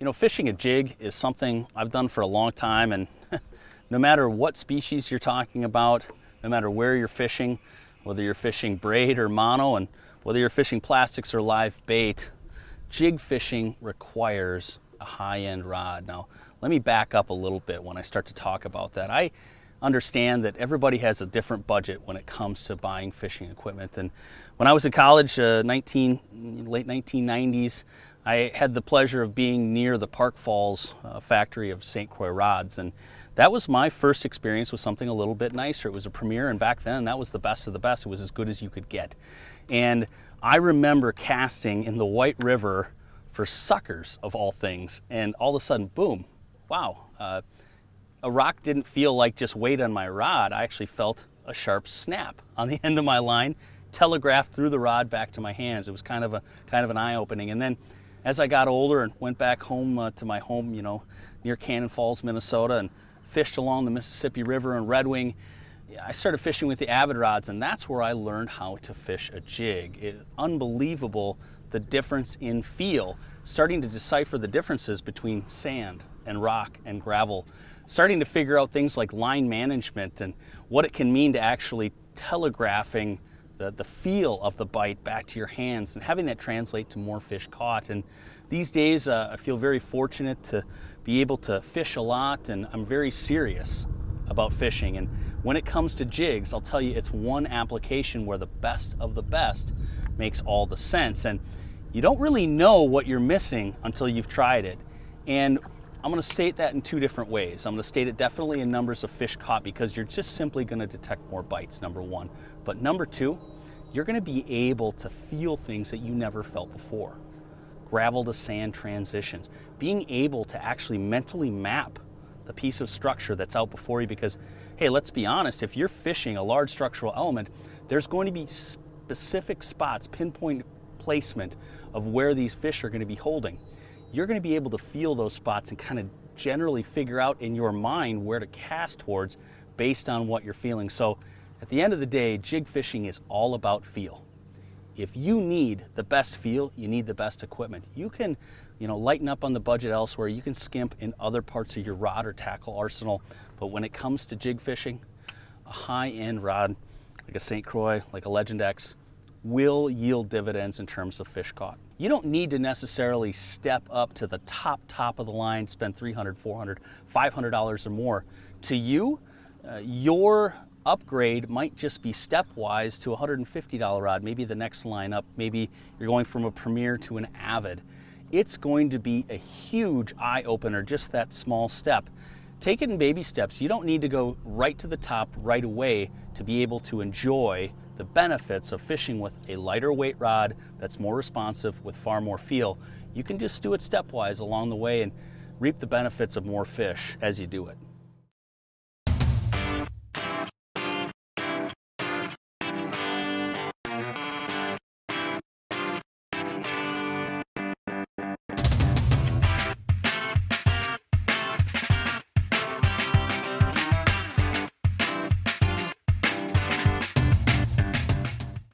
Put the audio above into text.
You know, fishing a jig is something I've done for a long time, and no matter what species you're talking about, no matter where you're fishing, whether you're fishing braid or mono, and whether you're fishing plastics or live bait, jig fishing requires a high-end rod. Now, let me back up a little bit when I start to talk about that. I understand that everybody has a different budget when it comes to buying fishing equipment. And when I was in college, late 1990s, I had the pleasure of being near the Park Falls factory of St. Croix rods, and that was my first experience with something a little bit nicer. It was a Premier, and back then that was the best of the best. It was as good as you could get. And I remember casting in the White River for suckers of all things, and all of a sudden, boom, wow. A rock didn't feel like just weight on my rod. I actually felt a sharp snap on the end of my line, telegraphed through the rod back to my hands. It was kind of an eye-opening. And then as I got older and went back home to my home, near Cannon Falls, Minnesota, and fished along the Mississippi River and Red Wing, I started fishing with the Avid rods, and that's where I learned how to fish a jig. Unbelievable, the difference in feel, starting to decipher the differences between sand and rock and gravel, starting to figure out things like line management and what it can mean to actually telegraphing the feel of the bite back to your hands and having that translate to more fish caught. And these days I feel very fortunate to be able to fish a lot, and I'm very serious about fishing. And when it comes to jigs, I'll tell you, it's one application where the best of the best makes all the sense. And you don't really know what you're missing until you've tried it. And I'm going to state that in two different ways. I'm going to state it definitely in numbers of fish caught, because you're just simply going to detect more bites, number one. But number two, you're going to be able to feel things that you never felt before. Gravel to sand transitions. Being able to actually mentally map the piece of structure that's out before you, because, hey, let's be honest, if you're fishing a large structural element, there's going to be specific spots, pinpoint placement of where these fish are going to be holding. You're going to be able to feel those spots and kind of generally figure out in your mind where to cast towards based on what you're feeling. So at the end of the day, jig fishing is all about feel. If you need the best feel, you need the best equipment. You can, lighten up on the budget elsewhere. You can skimp in other parts of your rod or tackle arsenal. But when it comes to jig fishing, a high-end rod like a St. Croix, like a Legend X, will yield dividends in terms of fish caught. You don't need to necessarily step up to the top of the line, spend $300, $400, $500 or more. To you, your upgrade might just be stepwise to a $150 rod, maybe the next line up, maybe you're going from a Premier to an Avid. It's going to be a huge eye-opener, just that small step. Take it in baby steps. You don't need to go right to the top right away to be able to enjoy the benefits of fishing with a lighter weight rod that's more responsive with far more feel. You can just do it stepwise along the way and reap the benefits of more fish as you do it.